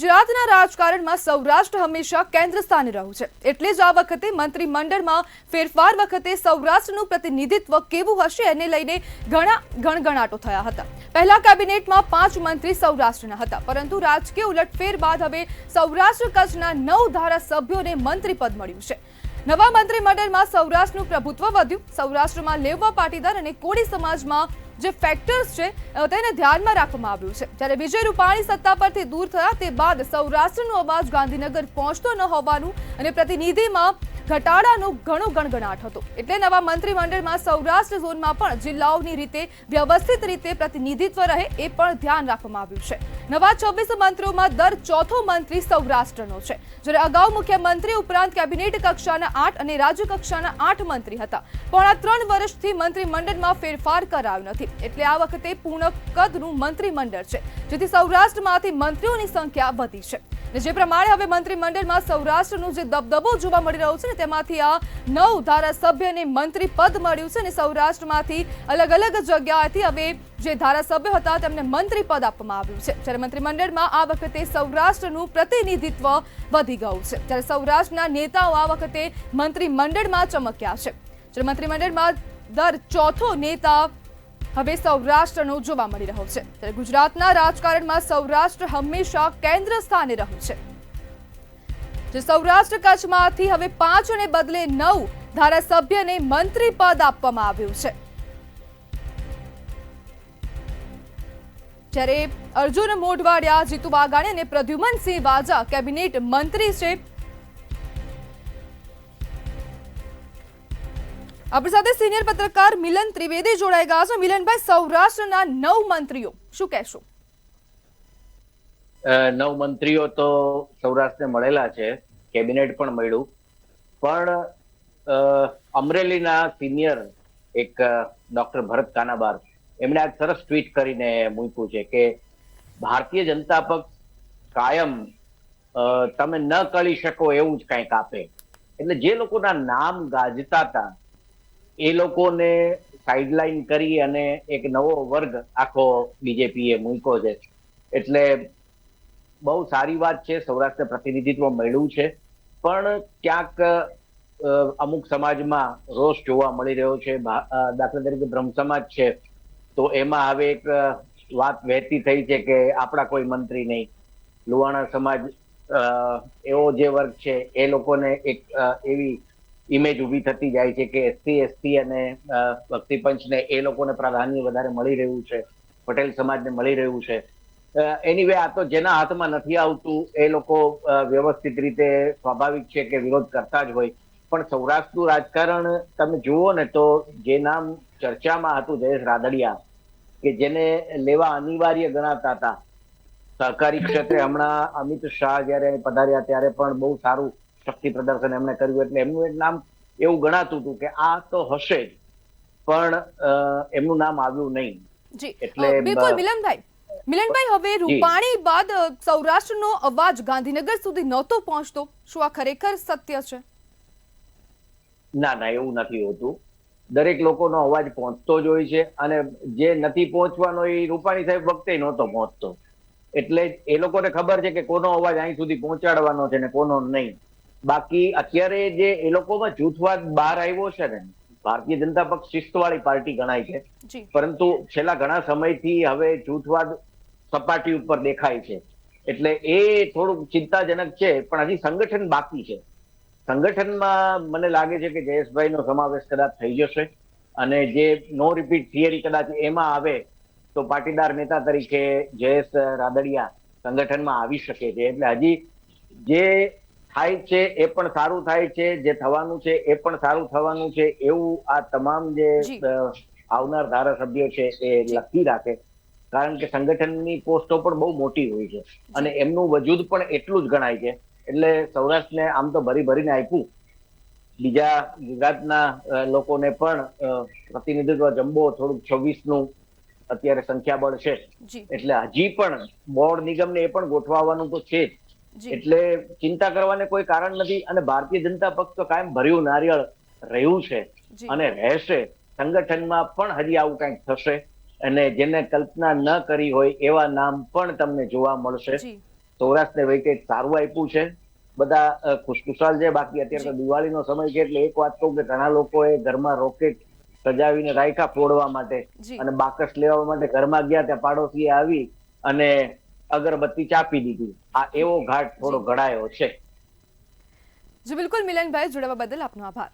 ગુજરાતના રાજકારણમાં સૌરાષ્ટ્ર હંમેશા કેન્દ્ર સ્થાને રહ્યું છે, એટલે જ આ વખતે મંત્રીમંડળમાં ફેરફાર વખતે સૌરાષ્ટ્રનું પ્રતિનિધિત્વ કેવું હશે એને લઈને ઘણા ગણગણાટો થયા હતા। પહેલા કેબિનેટમાં 5 મંત્રી સૌરાષ્ટ્રના હતા, પરંતુ રાજકીય ઉલટફેર બાદ હવે સૌરાષ્ટ્ર કચ્છના 9 ધારાસભ્યોને મંત્રીપદ મળ્યું છે। નવા મંત્રીમંડળમાં સૌરાષ્ટ્રનું પ્રભુત્વ વધ્યું। સૌરાષ્ટ્રમાં લેવા પાટીદાર અને કોળી સમાજમાં જે ફેક્ટર્સ છે તેને ધ્યાનમાં રાખવામાં આવ્યું છે। ત્યારે વિજય રૂપાણી સત્તા પરથી દૂર થયા તે બાદ સૌરાષ્ટ્રનો અવાજ ગાંધીનગર પહોંચતો ન હોવાનું અને પ્રતિનિધિમાં ઘટાડાનો ઘણો ગણગણાટ હતો, એટલે નવા મંત્રીમંડળમાં સૌરાષ્ટ્ર ઝોનમાં પણ જિલ્લાઓની રીતે વ્યવસ્થિત રીતે પ્રતિનિધિત્વ રહે એ પણ ધ્યાન રાખવામાં આવ્યું છે। નવા 26 મંત્રીઓમાં દર ચોથો મંત્રી સૌરાષ્ટ્રનો છે, જ્યારે અગાઉ મુખ્યમંત્રી ઉપરાંત કેબિનેટ કક્ષાના 8 અને રાજ્ય કક્ષાના 8 મંત્રી હતા। પોણા 3 વર્ષથી મંત્રીમંડળમાં ફેરફાર કરાયો નથી, એટલે આ વખતે પૂર્ણ કદનું મંત્રીમંડળ છે, જેથી સૌરાષ્ટ્રમાંથી મંત્રીઓની સંખ્યા વધી છે। જે પ્રમાણે હવે મંત્રીમંડળમાં સૌરાષ્ટ્રનું જે દબદબો જોવા મળી રહ્યો છે ને તેમાંથી આ 9 ધારાસભ્યને મંત્રી પદ મળ્યું છે અને સૌરાષ્ટ્રમાંથી અલગ અલગ જગ્યાએથી હવે જે ધારાસભ્યો હતા તેમને મંત્રી પદ આપવામાં આવ્યું છે। જ્યારે મંત્રીમંડળમાં આ વખતે સૌરાષ્ટ્રનું પ્રતિનિધિત્વ વધી ગયું છે, ત્યારે સૌરાષ્ટ્રના નેતાઓ આ વખતે મંત્રીમંડળમાં ચમક્યા છે। જ્યારે મંત્રીમંડળમાં દર ચોથો નેતા હવે સૌરાષ્ટ્રનો જોવા મળી રહ્યો છે। ત્યારે ગુજરાતના રાજકારણમાં સૌરાષ્ટ્ર હંમેશા કેન્દ્ર સ્થાને રહ્યું છે। જે સૌરાષ્ટ્ર કચ્છમાંથી હવે 5 ને બદલે 9 ધારાસભ્યને મંત્રી પદ આપવામાં આવ્યું છે। જ્યારે અર્જુન મોઢવાડિયા, જીતુ વાઘાણી અને પ્રદ્યુમનસિંહ વાજા કેબિનેટ મંત્રી છે। આપણી સાથે સિનિયર પત્રકાર મિલન ત્રિવેદી જોડાઈ ગયા છે। મિલનભાઈ, સૌરાષ્ટ્રના 9 મંત્રીઓ શું કહેશો? 9 મંત્રીઓ તો સૌરાષ્ટ્રને મળેલા છે, કેબિનેટ પણ મળ્યું, પણ અમરેલીના સિનિયર એક ડોક્ટર ભરત કાનાબાર એમણે આજ સરસ ટ્વીટ કરીને મૂક્યું છે કે ભારતીય જનતા પક્ષ કાયમ તમે ન કરી શકો એવું જ કંઈક આપે। એટલે જે લોકોના નામ ગાજતા હતા એ લોકોને સાઇડલાઇન કરી અને એક નવો વર્ગ આખો બીજેપીએ મૂક્યો છે। એટલે બહુ સારી વાત છે, સૌરાષ્ટ્ર પ્રતિનિધિત્વ મળ્યું છે, પણ ક્યાંક અમુક સમાજમાં રોષ જોવા મળી રહ્યો છે। દાખલા તરીકે બ્રહ્મ સમાજ છે તો એમાં હવે એક વાત વહેતી થઈ છે કે આપણા કોઈ મંત્રી નહીં। લુહાણા સમાજ એવો જે વર્ગ છે એ લોકોને એક એવી ઇમેજ ઉભી થતી જાય છે કે એસસી અને ભક્તિ પંચને એ લોકોને પ્રાધાન્ય વધારે મળી રહ્યું છે, પટેલ સમાજને મળી રહ્યું છે। એનીવે આ તો જેના હાથમાં નથી આવતું એ લોકો વ્યવસ્થિત રીતે સ્વાભાવિક છે કે વિરોધ કરતા જ હોય, પણ સૌરાષ્ટ્રનું રાજકારણ તમે જુઓ ને તો જે નામ ચર્ચામાં હતું જયેશ રાદડિયા, કે જેને લેવા અનિવાર્ય ગણાતા હતા સહકારી ક્ષેત્રે, હમણાં અમિત શાહ જયારે પધાર્યા ત્યારે પણ બહુ સારું શક્તિ પ્રદર્શન એમણે કર્યું, એટલે એમનું એક નામ એવું ગણાતું હતું કે આ તો હશે જ, પણ એમનું નામ આવ્યું નહીં। એટલે બિલકુલ મિલનભાઈ, હવે રૂપાણી બાદ સૌરાષ્ટ્રનો અવાજ ગાંધીનગર સુધી નહોતો પહોંચતો, શું આ ખરેખર સત્ય છે? ના, એવું નથી હોતું। દરેક લોકોનો અવાજ પહોંચતો જ હોય છે, અને જે નથી પહોંચવાનો એ રૂપાણી સાહેબ વખતે નહોતો પહોંચતો, એટલે એ લોકોને ખબર છે કે કોનો અવાજ અહીં સુધી પહોંચાડવાનો છે ને કોનો નહીં। બાકી અત્યારે જે એ લોકોમાં જૂથવાદ બહાર આવ્યો છે ને, ભારતીય જનતા પક્ષ શિસ્તવાળી પાર્ટી ગણાય છે, પરંતુ છેલ્લા ઘણા સમયથી હવે જૂથવાદ સપાટી ઉપર દેખાય છે, એટલે એ થોડુંક ચિંતાજનક છે, પણ હજી સંગઠન બાકી છે। સંગઠનમાં મને લાગે છે કે જયેશભાઈનો સમાવેશ કદાચ થઈ જશે, અને જે નો રિપીટ થિયરી કદાચ એમાં આવે તો પાટીદાર નેતા તરીકે જયેશ રાદડિયા સંગઠનમાં આવી શકે છે। એટલે હજી જે થાય છે એ પણ સારું થાય છે, જે થવાનું છે એ પણ સારું થવાનું છે, એવું આ તમામ જે આવનાર ધારાસભ્યો છે એ લખી રાખે, કારણ કે સંગઠનની પોસ્ટો પણ બહુ મોટી હોય છે અને એમનું વજૂદ પણ એટલું જ ગણાય છે। એટલે સૌરાષ્ટ્રને આમ તો ભરીને આપ્યું, બીજા ગુજરાતના લોકોને પણ પ્રતિનિધિત્વ જમ્બો થોડુંક 26નું અત્યારે સંખ્યાબળ છે, એટલે હજી પણ બોર્ડ નિગમને એ પણ ગોઠવવાનું તો છે જ, એટલે ચિંતા કરવાને કોઈ કારણ નથી। અને ભારતીય જનતા પક્ષ તો કાયમ ભર્યું નારિયેળ રહ્યું છે અને રહેશે। સંગઠનમાં પણ હજી આવું કંઈક થશે, અને જેને કલ્પના ન કરી હોય એવા નામ પણ તમને જોવા મળશે। સૌરાષ્ટ્રને વેઇટેજ સારું આપ્યું છે, બધા ખુશખુશાલ છે. બાકી અત્યારે તો દિવાળીનો સમય છે એટલે એક વાત કહું કે ઘણા લોકોએ ઘરમાં રોકેટ સજાવીને રાખ્યા ફોડવા માટે જી અને બાકસ લેવા માટે ઘરમાં ગયા, ત્યાં પાડોશીએ આવી અને અગરબત્તી ચાપી દીધી. આ એવો ઘાટ થોડો ઘડાયો છે. જી બિલકુલ મિલનભાઈ, જોડાવા બદલ આપનો આભાર.